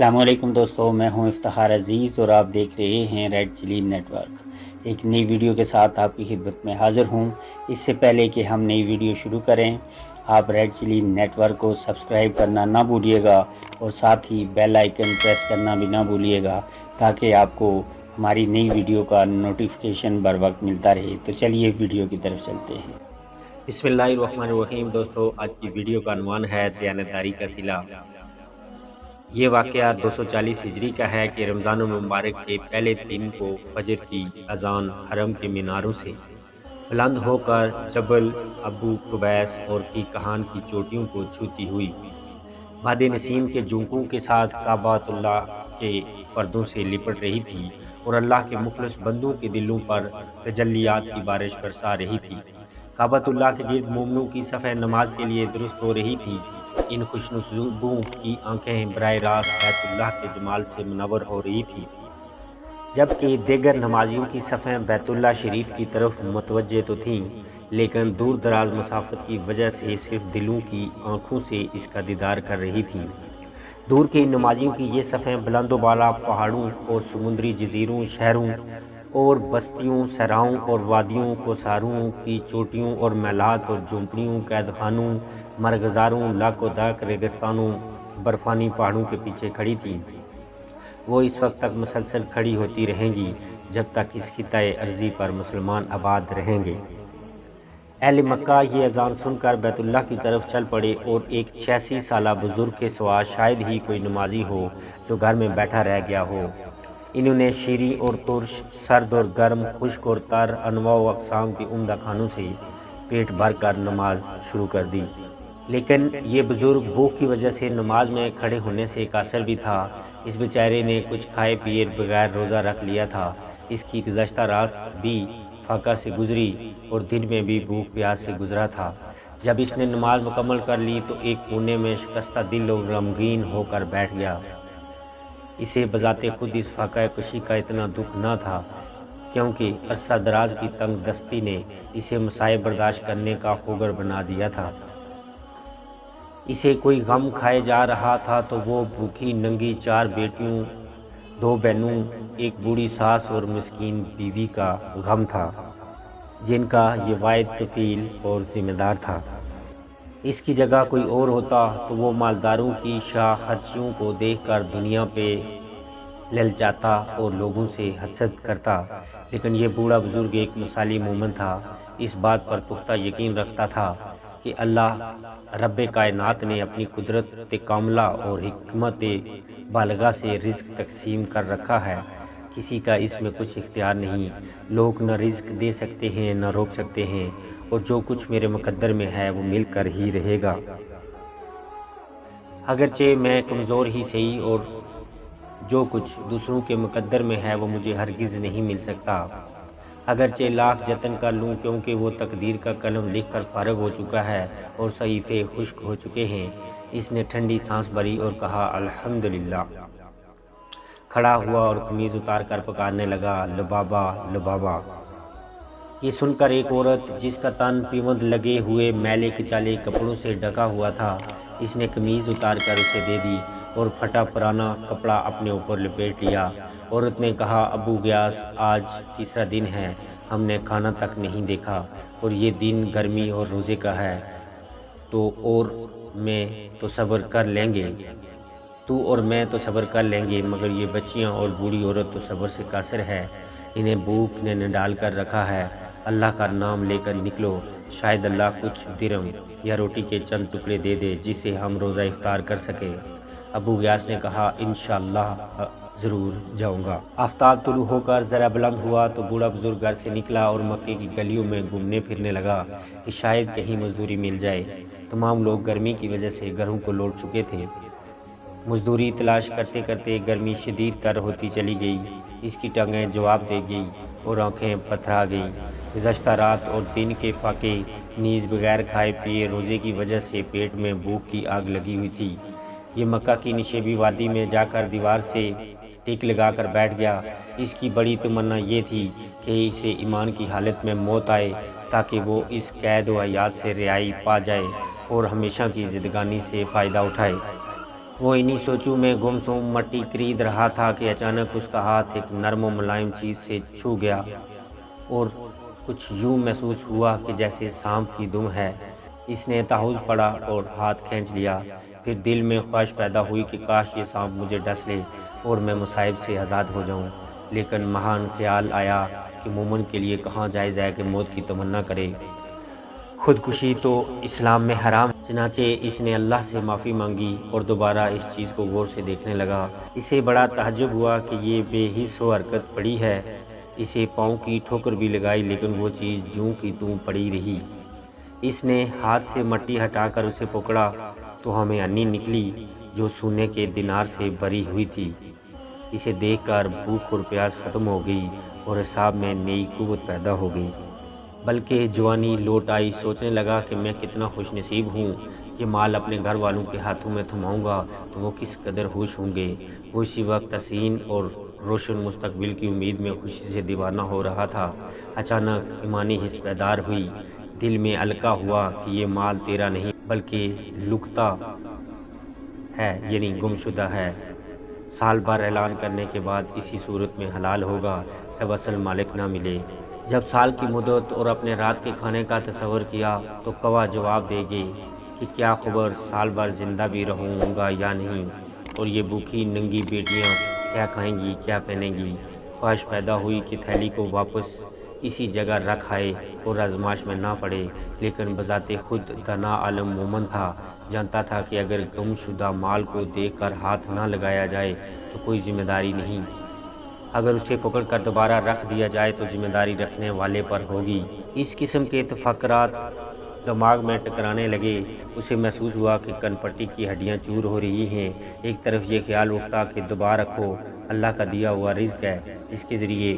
السلام علیکم دوستو، میں ہوں افتخار عزیز اور آپ دیکھ رہے ہیں ریڈ چلی نیٹ ورک۔ ایک نئی ویڈیو کے ساتھ آپ کی خدمت میں حاضر ہوں۔ اس سے پہلے کہ ہم نئی ویڈیو شروع کریں، آپ ریڈ چلی نیٹ ورک کو سبسکرائب کرنا نہ بھولیے گا اور ساتھ ہی بیل آئیکن پریس کرنا بھی نہ بھولیے گا تاکہ آپ کو ہماری نئی ویڈیو کا نوٹیفیکیشن بر وقت ملتا رہے۔ تو چلیے ویڈیو کی طرف چلتے ہیں۔ بسم اللہ الرحمن الرحیم۔ دوستو، آج کی ویڈیو کا عنوان ہے دیانتداری کا صلہ۔ یہ واقعہ 240 ہجری کا ہے کہ رمضان المبارک کے پہلے دن کو فجر کی اذان حرم کے میناروں سے بلند ہو کر جبل ابو قبیس اور کی کہان کی چوٹیوں کو چھوتی ہوئی باد نسیم کے جھونکوں کے ساتھ کعبۃ اللہ کے پردوں سے لپٹ رہی تھی اور اللہ کے مخلص بندوں کے دلوں پر تجلیات کی بارش برسا رہی تھی۔ کعبۃ اللہ کے گرد مومنوں کی صفیں نماز کے لیے درست ہو رہی تھی۔ ان خوشنصیبوں کی آنکھیں براہ راست بیت اللہ کے جمال سے منور ہو رہی تھی، جبکہ دیگر نمازیوں کی صفیں بیت اللہ شریف کی طرف متوجہ تو تھیں، لیکن دور دراز مسافت کی وجہ سے صرف دلوں کی آنکھوں سے اس کا دیدار کر رہی تھیں۔ دور کے نمازیوں کی یہ صفیں بلند و بالا پہاڑوں اور سمندری جزیروں، شہروں اور بستیوں، صحراؤں اور وادیوں، کوساروں کی چوٹیوں اور محلات اور جھونپڑیوں، قید خانوں، مرغزاروں، لاکھ و داک ریگستانوں، برفانی پہاڑوں کے پیچھے کھڑی تھیں۔ وہ اس وقت تک مسلسل کھڑی ہوتی رہیں گی جب تک اس خطۂ ارضی پر مسلمان آباد رہیں گے۔ اہل مکہ یہ اذان سن کر بیت اللہ کی طرف چل پڑے اور ایک 86 سالہ بزرگ کے سوا شاید ہی کوئی نمازی ہو جو گھر میں بیٹھا رہ گیا ہو۔ انہوں نے شیریں اور ترش، سرد اور گرم، خشک اور تر انواع و اقسام کے عمدہ کھانوں سے پیٹ بھر کر نماز شروع کر دی۔ لیکن یہ بزرگ بھوک کی وجہ سے نماز میں کھڑے ہونے سے قاصر بھی تھا۔ اس بیچارے نے کچھ کھائے پیے بغیر روزہ رکھ لیا تھا۔ اس کی گزشتہ رات بھی فاقہ سے گزری اور دن میں بھی بھوک پیاس سے گزرا تھا۔ جب اس نے نماز مکمل کر لی تو ایک کونے میں شکستہ دل اور غمگین ہو کر بیٹھ گیا۔ اسے بذات خود اس فاقہ کشی کا اتنا دکھ نہ تھا، کیونکہ عرصہ دراز کی تنگ دستی نے اسے مصائب برداشت کرنے کا خوگر بنا دیا تھا۔ اسے کوئی غم کھائے جا رہا تھا تو وہ بھوکی ننگی 4 بیٹیوں، 2 بہنوں، ایک بوڑھی ساس اور مسکین بیوی کا غم تھا، جن کا یہ واحد کفیل اور ذمہ دار تھا۔ اس کی جگہ کوئی اور ہوتا تو وہ مالداروں کی شاہ خرچیوں کو دیکھ کر دنیا پہ للچاتا اور لوگوں سے حسد کرتا، لیکن یہ بوڑھا بزرگ ایک مثالی مومن تھا۔ اس بات پر پختہ یقین رکھتا تھا کہ اللہ رب کائنات نے اپنی قدرت کاملہ اور حکمت بالغہ سے رزق تقسیم کر رکھا ہے۔ کسی کا اس میں کچھ اختیار نہیں۔ لوگ نہ رزق دے سکتے ہیں نہ روک سکتے ہیں، اور جو کچھ میرے مقدر میں ہے وہ مل کر ہی رہے گا۔ اگرچہ میں کمزور ہی صحیح، اور جو کچھ دوسروں کے مقدر میں ہے وہ مجھے ہرگز نہیں مل سکتا، اگرچہ لاکھ جتن کر لوں، کیونکہ وہ تقدیر کا قلم لکھ کر فارغ ہو چکا ہے اور صحیفے خشک ہو چکے ہیں۔ اس نے ٹھنڈی سانس بھری اور کہا الحمدللہ۔ کھڑا ہوا اور قمیض اتار کر پکارنے لگا لبابا لبابا۔ یہ سن کر ایک عورت جس کا تن پیوند لگے ہوئے میلے کچالے کپڑوں سے ڈھکا ہوا تھا، اس نے قمیض اتار کر اسے دے دی اور پھٹا پرانا کپڑا اپنے اوپر لپیٹ لیا۔ عورت نے کہا ابو غیاث، آج تیسرا دن ہے، ہم نے کھانا تک نہیں دیکھا، اور یہ دن گرمی اور روزے کا ہے، تو اور میں تو صبر کر لیں گے، مگر یہ بچیاں اور بوڑھی عورت تو صبر سے قاصر ہے، انہیں بھوک نے نڈال کر رکھا ہے۔ اللہ کا نام لے کر نکلو، شاید اللہ کچھ درم یا روٹی کے چند ٹکڑے دے دے جس سے ہم روزہ افطار کر سکیں۔ ابو غیاث نے کہا انشاءاللہ ضرور جاؤں گا۔ آفتاب طلوع ہو کر ذرا بلند ہوا تو بوڑھا بزرگ گھر سے نکلا اور مکے کی گلیوں میں گھومنے پھرنے لگا کہ شاید کہیں مزدوری مل جائے۔ تمام لوگ گرمی کی وجہ سے گھروں کو لوٹ چکے تھے۔ مزدوری تلاش کرتے کرتے گرمی شدید تر ہوتی چلی گئی۔ اس کی ٹانگیں جواب دے گئی اور آنکھیں پتھرا گئیں۔ گزشتہ رات اور دن کے فاقے نیز بغیر کھائے پیے روزے کی وجہ سے پیٹ میں بھوک کی آگ لگی ہوئی تھی۔ یہ مکہ کی نشیبی وادی میں جا کر دیوار سے ٹیک لگا کر بیٹھ گیا۔ اس کی بڑی تمنا یہ تھی کہ اسے ایمان کی حالت میں موت آئے تاکہ وہ اس قید و حیات سے رہائی پا جائے اور ہمیشہ کی زندگانی سے فائدہ اٹھائے۔ وہ انہی سوچوں میں گمسم مٹی خرید رہا تھا کہ اچانک اس کا ہاتھ ایک نرم و ملائم چیز سے چھو گیا اور کچھ یوں محسوس ہوا کہ جیسے سانپ کی دم ہے۔ اس نے تحوز پڑا اور ہاتھ کھینچ لیا۔ پھر دل میں خواہش پیدا ہوئی کہ کاش یہ سانپ مجھے ڈس لے اور میں مصائب سے آزاد ہو جاؤں، لیکن مہان خیال آیا کہ مومن کے لیے کہاں جائز ہے کہ موت کی تمنا کرے، خودکشی تو اسلام میں حرام۔ چنانچہ اس نے اللہ سے معافی مانگی اور دوبارہ اس چیز کو غور سے دیکھنے لگا۔ اسے بڑا تعجب ہوا کہ یہ بے حس و حرکت پڑی ہے۔ اسے پاؤں کی ٹھوکر بھی لگائی لیکن وہ چیز جوں کی توں پڑی رہی۔ اس نے ہاتھ سے مٹی ہٹا کر اسے پکڑا تو ہمیں انی نکلی جو سونے کے دینار سے بری ہوئی تھی۔ اسے دیکھ کر بھوک اور پیاس ختم ہو گئی اور حساب میں نئی قوت پیدا ہو گئی، بلکہ جوانی لوٹ آئی۔ سوچنے لگا کہ میں کتنا خوش نصیب ہوں، یہ مال اپنے گھر والوں کے ہاتھوں میں تھماؤں گا تو وہ کس قدر خوش ہوں گے۔ وہ اسی وقت حسین اور روشن مستقبل کی امید میں خوشی سے دیوانہ ہو رہا تھا۔ اچانک ایمانی حس بیدار ہوئی، دل میں القا ہوا کہ یہ مال تیرا نہیں بلکہ لکتا ہے، یعنی گم شدہ ہے۔ سال بھر اعلان کرنے کے بعد اسی صورت میں حلال ہوگا جب اصل مالک نہ ملے۔ جب سال کی مدت اور اپنے رات کے کھانے کا تصور کیا تو کوا جواب دے گی کہ کیا خبر سال بھر زندہ بھی رہوں گا یا نہیں، اور یہ بھوکی ننگی بیٹیاں کیا کھائیں گی کیا پہنیں گی۔ خواہش پیدا ہوئی کہ تھیلی کو واپس اسی جگہ رکھ آئے اور آزمائش میں نہ پڑے، لیکن بذات خود دانا عالم مومن تھا، جانتا تھا کہ اگر گم شدہ مال کو دیکھ کر ہاتھ نہ لگایا جائے تو کوئی ذمہ داری نہیں، اگر اسے پکڑ کر دوبارہ رکھ دیا جائے تو ذمہ داری رکھنے والے پر ہوگی۔ اس قسم کے تفکرات دماغ میں ٹکرانے لگے۔ اسے محسوس ہوا کہ کن پٹی کی ہڈیاں چور ہو رہی ہیں۔ ایک طرف یہ خیال اٹھتا کہ دبا رکھو، اللہ کا دیا ہوا رزق ہے، اس کے ذریعے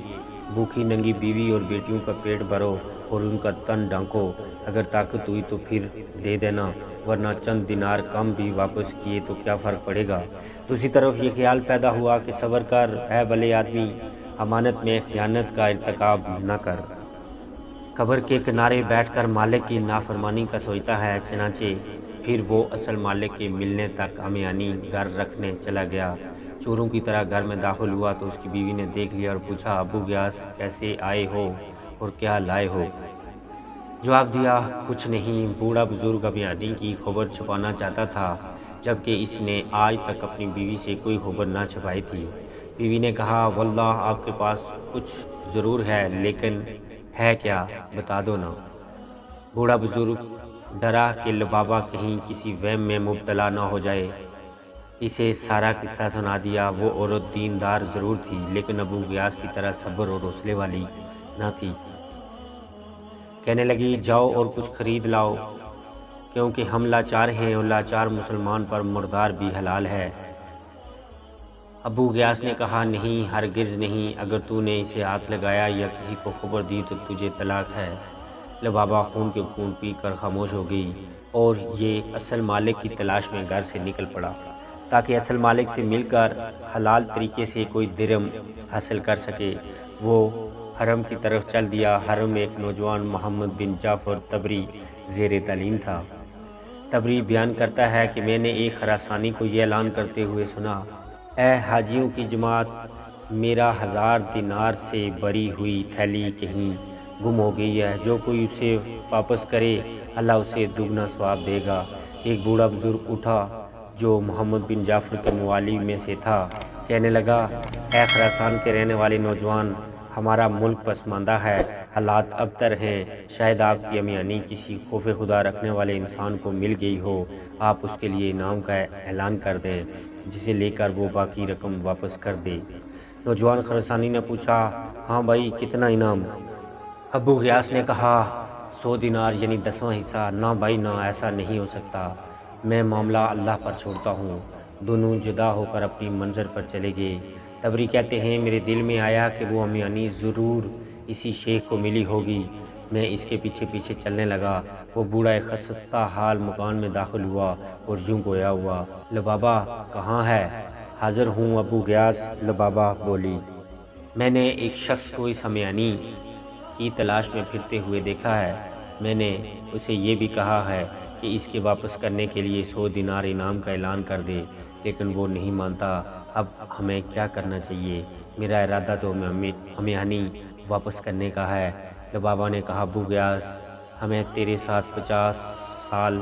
بھوکی ننگی بیوی اور بیٹیوں کا پیٹ بھرو اور ان کا تن ڈھانکو، اگر طاقت ہوئی تو پھر دے دینا، ورنہ چند دینار کم بھی واپس کیے تو کیا فرق پڑے گا۔ دوسری طرف یہ خیال پیدا ہوا کہ صبر کر اے بھلے آدمی، امانت میں خیانت کا ارتکاب نہ کر۔ قبر کے کنارے بیٹھ کر مالک کی نافرمانی کا سوچتا ہے۔ چنانچہ پھر وہ اصل مالک کے ملنے تک ہمیانی گھر رکھنے چلا گیا۔ چوروں کی طرح گھر میں داخل ہوا تو اس کی بیوی نے دیکھ لیا اور پوچھا، ابو غیاث کیسے آئے ہو اور کیا لائے ہو؟ جواب دیا، کچھ نہیں، بوڑھا بزرگ ہمیانی کی خبر چھپانا چاہتا تھا، جبکہ اس نے آج تک اپنی بیوی سے کوئی خبر نہ چھپائی تھی۔ بیوی نے کہا، واللہ آپ کے پاس کچھ ضرور ہے، لیکن ہے کیا بتا دو نا۔ بوڑھا بزرگ ڈرا کہ لبابہ کہیں کسی وہم میں مبتلا نہ ہو جائے۔ اسے سارا قصہ سنا دیا۔ وہ عورت دیندار ضرور تھی لیکن ابو غیاث کی طرح صبر اور حوصلے والی نہ تھی۔ کہنے لگی، جاؤ اور کچھ خرید لاؤ، کیونکہ ہم لاچار ہیں اور لاچار مسلمان پر مردار بھی حلال ہے۔ ابو غیاث نے کہا، نہیں، ہرگز نہیں، اگر تو نے اسے ہاتھ لگایا یا کسی کو خبر دی تو تجھے طلاق ہے۔ لبابہ خون کے خون پی کر خاموش ہو گئی اور یہ اصل مالک کی تلاش میں گھر سے نکل پڑا تاکہ اصل مالک سے مل کر حلال طریقے سے کوئی درہم حاصل کر سکے۔ وہ حرم کی طرف چل دیا۔ حرم میں ایک نوجوان محمد بن جعفر تبری زیر تعلیم تھا۔ تبری بیان کرتا ہے کہ میں نے ایک خراسانی کو یہ اعلان کرتے ہوئے سنا، اے حاجیوں کی جماعت، میرا 1000 دینار سے بری ہوئی تھیلی کہیں گم ہو گئی ہے، جو کوئی اسے واپس کرے اللہ اسے دگنا ثواب دے گا۔ ایک بوڑھا بزرگ اٹھا جو محمد بن جعفر کے موالی میں سے تھا، کہنے لگا، اے خراسان کے رہنے والے نوجوان، ہمارا ملک پسماندہ ہے، حالات ابتر ہیں، شاید آپ کی امیانی کسی خوف خدا رکھنے والے انسان کو مل گئی ہو، آپ اس کے لیے انعام کا اعلان کر دیں جسے لے کر وہ باقی رقم واپس کر دے۔ نوجوان خراسانی نے پوچھا، ہاں بھائی، کتنا انعام؟ ابو غیاث نے کہا، 100 دینار یعنی 10واں حصہ۔ نہ بھائی نہ، ایسا نہیں ہو سکتا، میں معاملہ اللہ پر چھوڑتا ہوں۔ دونوں جدا ہو کر اپنی منزل پر چلے گئے۔ تبری کہتے ہیں، میرے دل میں آیا کہ وہ امیانی ضرور اسی شیخ کو ملی ہوگی۔ میں اس کے پیچھے پیچھے چلنے لگا۔ وہ بوڑھا ایک خستہ حال مکان میں داخل ہوا اور یوں گویا ہوا، لبابہ کہاں ہے؟ حاضر ہوں ابو غیاث، لبابہ بولی۔ میں نے ایک شخص کو اس امیانی کی تلاش میں پھرتے ہوئے دیکھا ہے۔ میں نے اسے یہ بھی کہا ہے کہ اس کے واپس کرنے کے لیے 100 دینار انعام کا اعلان کر دے۔ لیکن وہ نہیں مانتا۔ اب ہمیں کیا کرنا چاہیے؟ میرا ارادہ تو ہمیں ہنی واپس کرنے کا ہے۔ بابا نے کہا، ابو گیاس، ہمیں تیرے ساتھ 50 سال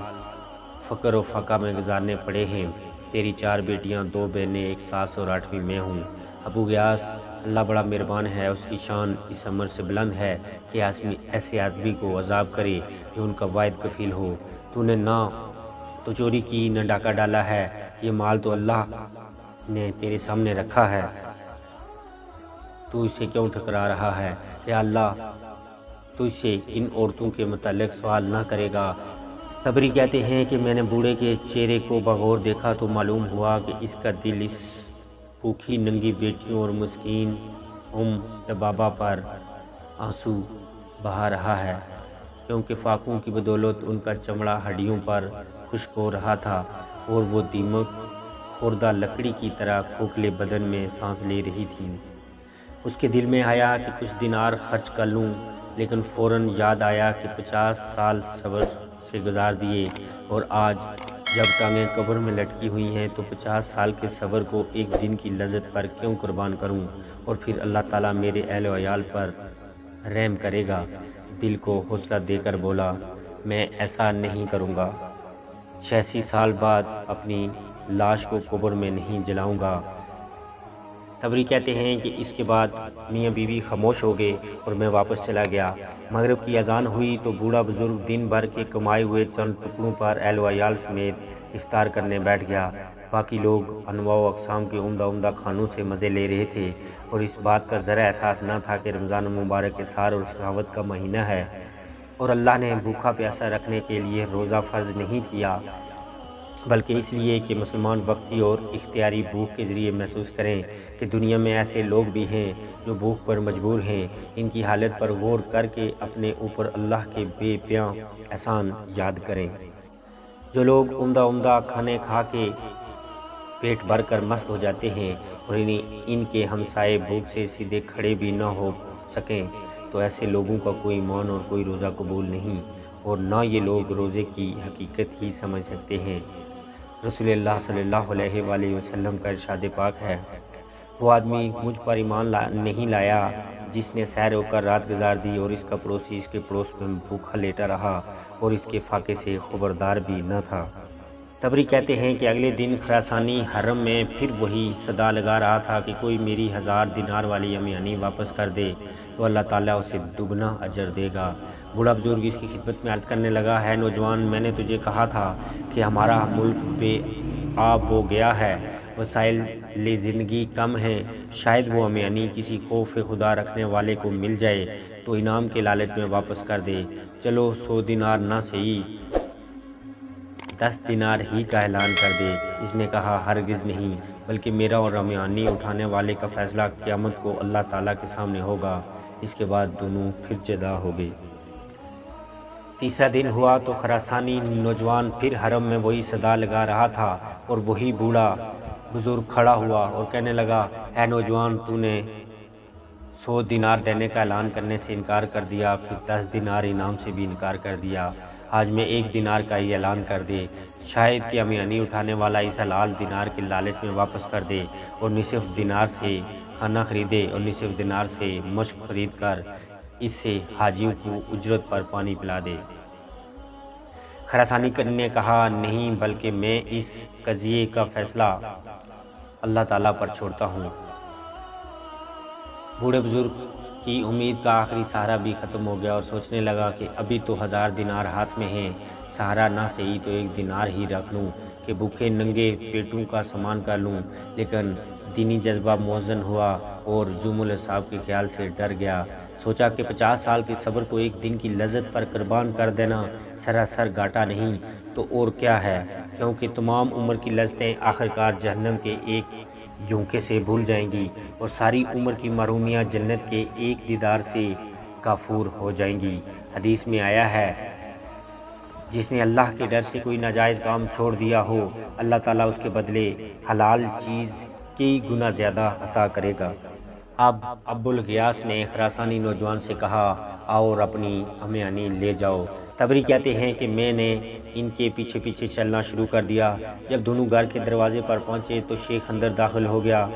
فقر و فاقہ میں گزارنے پڑے ہیں۔ تیری 4 بیٹیاں، 2 بہنیں، 1 ساس اور 8ویں میں ہوں۔ ابو گیاس، اللہ بڑا مہربان ہے، اس کی شان اس عمر سے بلند ہے کہ ایسے آدمی کو عذاب کرے جو ان کا واحد کفیل ہو۔ تو نے نہ تو چوری کی، نہ ڈاکہ ڈالا ہے، یہ مال تو اللہ نے تیرے سامنے رکھا ہے، تو اسے کیوں ٹھکرا رہا ہے؟ کیا اللہ تجھ سے ان عورتوں کے متعلق سوال نہ کرے گا؟ تبری کہتے ہیں کہ میں نے بوڑھے کے چہرے کو بغور دیکھا تو معلوم ہوا کہ اس کا دل اس بھوکھی ننگی بیٹیوں اور مسکین بابا پر آنسو بہا رہا ہے، کیونکہ فاقوں کی بدولت ان کا چمڑا ہڈیوں پر خشک ہو رہا تھا اور وہ دیمک خوردہ لکڑی کی طرح کھوکھلے بدن میں سانس لے رہی تھی۔ اس کے دل میں آیا کہ کچھ دینار خرچ کر لوں، لیکن فوراً یاد آیا کہ 50 سال صبر سے گزار دیے اور آج جب ٹانگیں قبر میں لٹکی ہوئی ہیں تو 50 سال کے صبر کو ایک دن کی لذت پر کیوں قربان کروں؟ اور پھر اللہ تعالیٰ میرے اہل و عیال پر رحم کرے گا۔ دل کو حوصلہ دے کر بولا، میں ایسا نہیں کروں گا۔ 86 سال بعد اپنی لاش کو قبر میں نہیں جلاؤں گا۔ تبری کہتے ہیں کہ اس کے بعد میاں بیوی خاموش ہو گئے اور میں واپس چلا گیا۔ مغرب کی اذان ہوئی تو بوڑھا بزرگ دن بھر کے کمائے ہوئے چند ٹکڑوں پر اہل و عیال سمیت افطار کرنے بیٹھ گیا۔ باقی لوگ انواع و اقسام کے عمدہ کھانوں سے مزے لے رہے تھے اور اس بات کا ذرا احساس نہ تھا کہ رمضان المبارک کے سار اور سخاوت کا مہینہ ہے اور اللہ نے بھوکا پیاسا رکھنے کے لیے روزہ فرض نہیں کیا، بلکہ اس لیے کہ مسلمان وقتی اور اختیاری بھوک کے ذریعے محسوس کریں کہ دنیا میں ایسے لوگ بھی ہیں جو بھوک پر مجبور ہیں۔ ان کی حالت پر غور کر کے اپنے اوپر اللہ کے بے پناہ احسان یاد کریں۔ جو لوگ عمدہ کھانے کھا کے پیٹ بھر کر مست ہو جاتے ہیں اور ان کے ہمسائے بھوک سے سیدھے کھڑے بھی نہ ہو سکیں، تو ایسے لوگوں کا کوئی ایمان اور کوئی روزہ قبول نہیں، اور نہ یہ لوگ روزے کی حقیقت ہی سمجھ سکتے ہیں۔ رسول اللہ صلی اللہ علیہ وآلہ وسلم کا ارشاد پاک ہے، وہ آدمی مجھ پر ایمان نہیں لایا جس نے سیر ہو کر رات گزار دی اور اس کا پڑوسی اس کے پڑوس میں بھوکا لیٹا رہا اور اس کے فاقے سے خبردار بھی نہ تھا۔ تبری کہتے ہیں کہ اگلے دن خراسانی حرم میں پھر وہی صدا لگا رہا تھا کہ کوئی میری 1000 دینار والی امیانی واپس کر دے تو اللہ تعالیٰ اسے دگنا اجر دے گا۔ بوڑھا بزرگ اس کی خدمت میں عرض کرنے لگا، ہے نوجوان، میں نے تجھے کہا تھا کہ ہمارا ملک بے آب ہو گیا ہے، وسائل زندگی کم ہیں، شاید وہ امیانی کسی خوف خدا رکھنے والے کو مل جائے تو انعام کے لالچ میں واپس کر دے۔ چلو 100 دینار نہ صحیح 10 دینار ہی کا اعلان کر دے۔ اس نے کہا، ہرگز نہیں، بلکہ میرا اور امیانی اٹھانے والے کا فیصلہ قیامت کو اللہ تعالیٰ کے سامنے ہوگا۔ اس کے بعد دونوں پھر جدا ہو گئے۔ تیسرا دن ہوا تو خراسانی نوجوان پھر حرم میں وہی صدا لگا رہا تھا اور وہی بوڑھا بزرگ کھڑا ہوا اور کہنے لگا، اے نوجوان، تو نے 100 دینار دینے کا اعلان کرنے سے انکار کر دیا، پھر 10 دینار انعام سے بھی انکار کر دیا، آج میں 1 دینار کا ہی اعلان کر دے، شاید کہ امیانی اٹھانے والا اس حلال دینار کے لالچ میں واپس کر دے اور نصف دینار سے کھانا خریدے اور نصف دینار سے مشق خرید کر اس سے حاجیوں کو اجرت پر پانی پلا دے۔ خراسانی نے کہا، نہیں، بلکہ میں اس قضیے کا فیصلہ اللہ تعالیٰ پر چھوڑتا ہوں۔ بوڑھے بزرگ کی امید کا آخری سہارا بھی ختم ہو گیا اور سوچنے لگا کہ ابھی تو 1000 دینار ہاتھ میں ہیں، سہارا نہ صحیح تو 1 دینار ہی رکھ لوں کہ بھوکے ننگے پیٹوں کا سامان کر لوں۔ لیکن دینی جذبہ موزن ہوا اور یوم الحساب کے خیال سے ڈر گیا۔ سوچا کہ 50 سال کے صبر کو 1 دن کی لذت پر قربان کر دینا سراسر گھاٹا نہیں تو اور کیا ہے، کیونکہ تمام عمر کی لذتیں آخرکار جہنم کے ایک جھونکے سے بھول جائیں گی اور ساری عمر کی محرومیاں جنت کے ایک دیدار سے کافور ہو جائیں گی۔ حدیث میں آیا ہے، جس نے اللہ کے ڈر سے کوئی ناجائز کام چھوڑ دیا ہو، اللہ تعالیٰ اس کے بدلے حلال چیز کئی گنا زیادہ عطا کرے گا۔ اب ابو الغیاث نے خراسانی نوجوان سے کہا، آؤ اور اپنی امیانی لے جاؤ تبری کہتے ہیں کہ میں نے ان کے پیچھے پیچھے چلنا شروع کر دیا۔ جب دونوں گھر کے دروازے پر پہنچے تو شیخ اندر داخل ہو گیا۔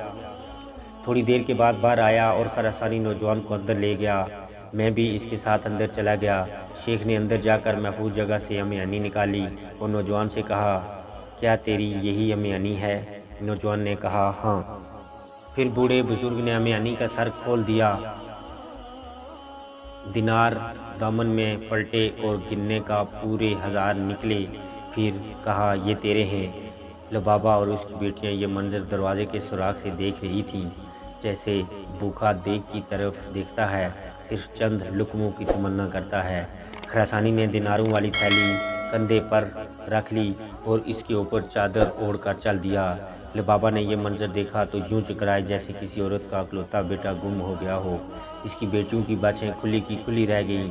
تھوڑی دیر کے بعد باہر آیا اور خراسانی نوجوان کو اندر لے گیا۔ میں بھی اس کے ساتھ اندر چلا گیا۔ شیخ نے اندر جا کر محفوظ جگہ سے امیانی نکالی اور نوجوان سے کہا، کیا تیری یہی امیانی ہے؟ نوجوان نے کہا، ہاں۔ پھر بوڑھے بزرگ نے امیانی کا سر کھول دیا، دینار دامن میں پلٹے اور گننے کا پورے 1000 نکلے۔ پھر کہا، یہ تیرے ہیں۔ لبابہ اور اس کی بیٹیاں یہ منظر دروازے کے سوراخ سے دیکھ رہی تھیں، جیسے بھوکا دیگ کی طرف دیکھتا ہے، صرف چند لقموں کی تمنا کرتا ہے۔ خراسانی نے دیناروں والی تھیلی کندھے پر رکھ لی اور اس کے اوپر چادر اوڑھ کر چل دیا۔ لبابہ نے یہ منظر دیکھا تو یوں چکرائے جیسے کسی عورت کا اکلوتا بیٹا گم ہو گیا ہو۔ اس کی بیٹیوں کی باتیں کھلی کی کھلی رہ گئیں۔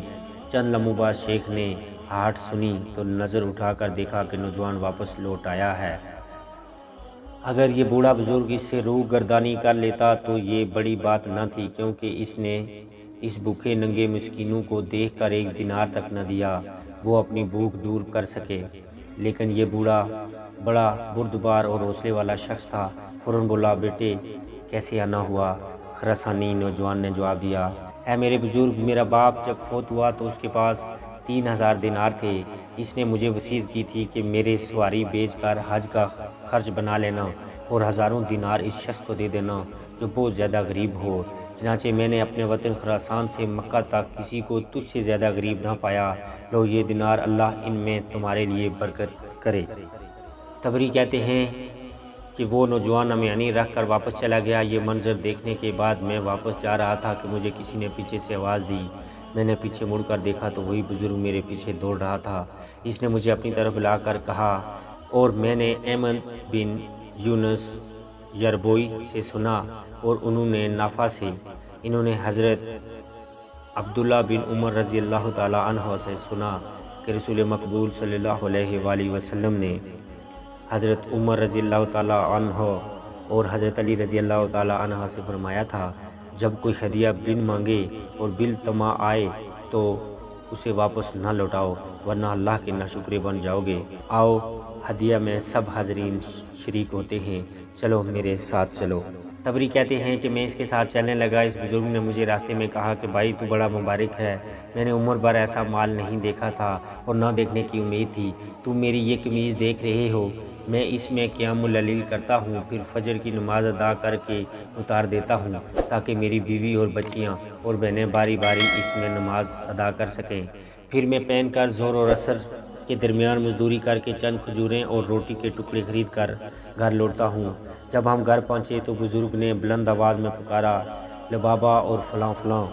چند لمحوں بعد شیخ نے ہاٹ سنی تو نظر اٹھا کر دیکھا کہ نوجوان واپس لوٹ آیا ہے۔ اگر یہ بوڑھا بزرگ اس سے روح گردانی کر لیتا تو یہ بڑی بات نہ تھی، کیونکہ اس نے اس بھوکے ننگے مسکینوں کو دیکھ کر 1 دینار تک نہ دیا وہ اپنی بھوک دور کر سکے۔ لیکن یہ بوڑھا بڑا بردبار اور حوصلے والا شخص تھا۔ فوراً بولا، بیٹے کیسے آنا ہوا؟ خراسانی نوجوان نے جواب دیا، اے میرے بزرگ، میرا باپ جب فوت ہوا تو اس کے پاس 3000 دینار تھے۔ اس نے مجھے وصیت کی تھی کہ میرے سواری بیچ کر حج کا خرچ بنا لینا اور 1000 دینار اس شخص کو دے دینا جو بہت زیادہ غریب ہو۔ چنانچہ میں نے اپنے وطن خراسان سے مکہ تک کسی کو تجھ سے زیادہ غریب نہ پایا۔ لو یہ دینار، اللہ ان میں تمہارے لیے برکت کرے۔ تبری کہتے ہیں کہ وہ نوجوان امیانی رکھ کر واپس چلا گیا۔ یہ منظر دیکھنے کے بعد میں واپس جا رہا تھا کہ مجھے کسی نے پیچھے سے آواز دی۔ میں نے پیچھے مڑ کر دیکھا تو وہی بزرگ میرے پیچھے دوڑ رہا تھا۔ اس نے مجھے اپنی طرف بلا کر کہا، اور میں نے احمد بن یونس یربوئی سے سنا اور انہوں نے نافع سے، انہوں نے حضرت عبداللہ بن عمر رضی اللہ تعالی عنہ سے سنا کہ رسول مقبول صلی اللہ علیہ وآلہ وسلم نے حضرت عمر رضی اللہ تعالی عنہ اور حضرت علی رضی اللہ تعالی عنہ سے فرمایا تھا، جب کوئی ہدیہ بن مانگے اور بل طمع آئے تو اسے واپس نہ لوٹاؤ ورنہ اللہ کے ناشکرے بن جاؤ گے۔ آؤ ہدیہ میں سب حاضرین شریک ہوتے ہیں، چلو میرے ساتھ چلو۔ تبری کہتے ہیں کہ میں اس کے ساتھ چلنے لگا۔ اس بزرگ نے مجھے راستے میں کہا کہ بھائی تو بڑا مبارک ہے، میں نے عمر بھر ایسا مال نہیں دیکھا تھا اور نہ دیکھنے کی امید تھی۔ تم میری یہ قمیض دیکھ رہے ہو، میں اس میں قیام اللیل کرتا ہوں، پھر فجر کی نماز ادا کر کے اتار دیتا ہوں تاکہ میری بیوی اور بچیاں اور بہنیں باری باری اس میں نماز ادا کر سکیں۔ پھر میں پہن کر ظہر اور عصر کے درمیان مزدوری کر کے چند کھجوریں اور روٹی کے ٹکڑے خرید کر گھر لوٹتا ہوں۔ جب ہم گھر پہنچے تو بزرگ نے بلند آواز میں پکارا، لبابہ اور فلاں فلاں۔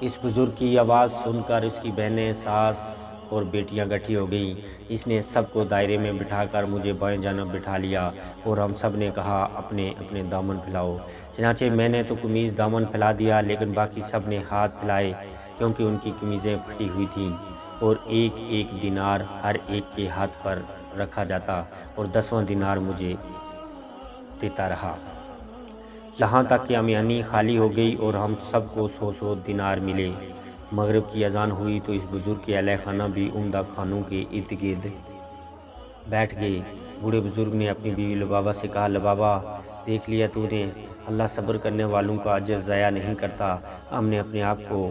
اس بزرگ کی آواز سن کر اس کی بہنیں، ساس اور بیٹیاں اکٹھی ہو گئیں۔ اس نے سب کو دائرے میں بٹھا کر مجھے بائیں جانب بٹھا لیا اور ہم سب نے کہا، اپنے اپنے دامن پھیلاؤ۔ چنانچہ میں نے تو قمیض دامن پھیلا دیا، لیکن باقی سب نے ہاتھ پھیلائے کیونکہ ان کی قمیضیں پھٹی ہوئی تھیں، اور 1 دینار ہر ایک کے ہاتھ پر رکھا جاتا اور 10واں دینار مجھے دیتا رہا، یہاں تک کہ امیانی خالی ہو گئی اور ہم سب کو 100 دینار ملے۔ مغرب کی اذان ہوئی تو اس بزرگ کے اہل خانہ بھی عمدہ خانوں کے ارد گرد بیٹھ گئے۔ بوڑھے بزرگ نے اپنی بیوی لبابہ سے کہا، لبابہ دیکھ لیا تو نے، اللہ صبر کرنے والوں کا اجر ضائع نہیں کرتا۔ ہم نے اپنے آپ کو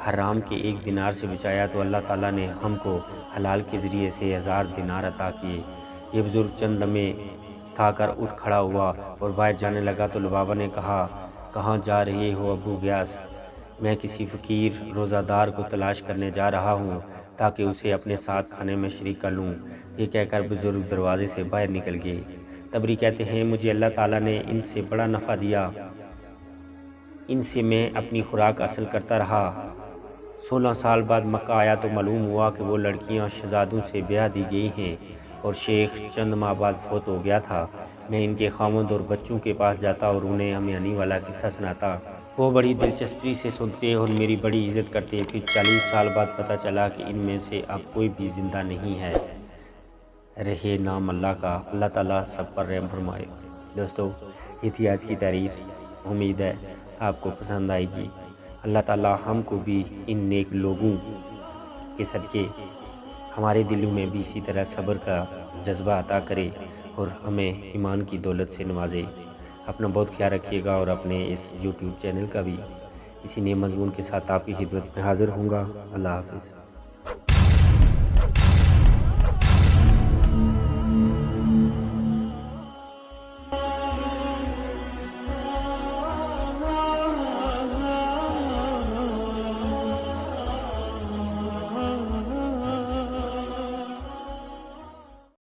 حرام کے 1 دینار سے بچایا تو اللہ تعالیٰ نے ہم کو حلال کے ذریعے سے 1000 دینار عطا کیے۔ یہ بزرگ چند لمحے کھا کر اٹھ کھڑا ہوا اور باہر جانے لگا تو لبابہ نے کہا، کہاں جا رہے ہو ابو غیاث؟ میں کسی فقیر روزہ دار کو تلاش کرنے جا رہا ہوں تاکہ اسے اپنے ساتھ کھانے میں شریک کر لوں۔ یہ کہہ کر بزرگ دروازے سے باہر نکل گئے۔ تبری کہتے ہیں، مجھے اللہ تعالیٰ نے ان سے بڑا نفع دیا، ان سے میں اپنی خوراک حاصل کرتا رہا۔ 16 سال بعد مکہ آیا تو معلوم ہوا کہ وہ لڑکیاں شہزادوں سے بیاہ دی گئی ہیں اور شیخ چند ماہ بعد فوت ہو گیا تھا۔ میں ان کے خاوند اور بچوں کے پاس جاتا اور انہیں امیانی والا قصہ سناتا۔ وہ بڑی دلچسپی سے سنتے اور میری بڑی عزت کرتے۔ پھر 40 سال بعد پتہ چلا کہ ان میں سے اب کوئی بھی زندہ نہیں ہے۔ رہے نام اللہ کا۔ اللہ تعالیٰ سب پر رحم فرمائے۔ دوستو، یہ تھی آج کی تحریر، امید ہے آپ کو پسند آئے گی۔ اللہ تعالیٰ ہم کو بھی ان نیک لوگوں کے صدقے ہمارے دلوں میں بھی اسی طرح صبر کا جذبہ عطا کرے اور ہمیں ایمان کی دولت سے نوازے۔ اپنا بہت خیال رکھیے گا، اور اپنے اس یوٹیوب چینل کا بھی اسی نئے مضمون کے ساتھ آپ کی خدمت میں حاضر ہوں گا۔ اللہ حافظ۔